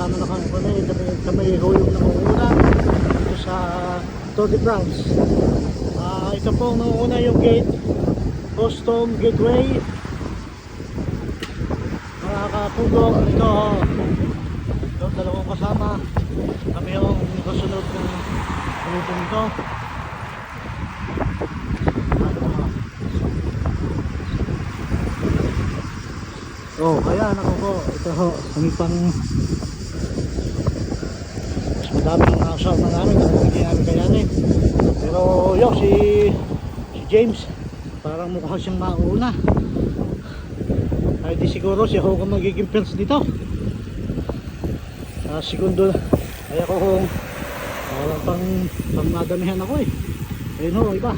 kasama na kami pala eh. Kami ho yung nangunguna dito sa Tour de France. Ito po ang nangunguna yung gate, Custom Gateway. Mga kapugong, ito ho, yung dalawang kasama. Kami yung kasunod ng ulitin ito. Oh, ayan ako po. Ito ho, kami pang mas madaming nakasama namin kasi hindi namin kayanin. Pero yun, si James parang mukha siyang mauna. Ay di siguro siya ho kung magiging first dito. Segundo ay ako kung pang madamihan ako eh. Ayun ho, iba.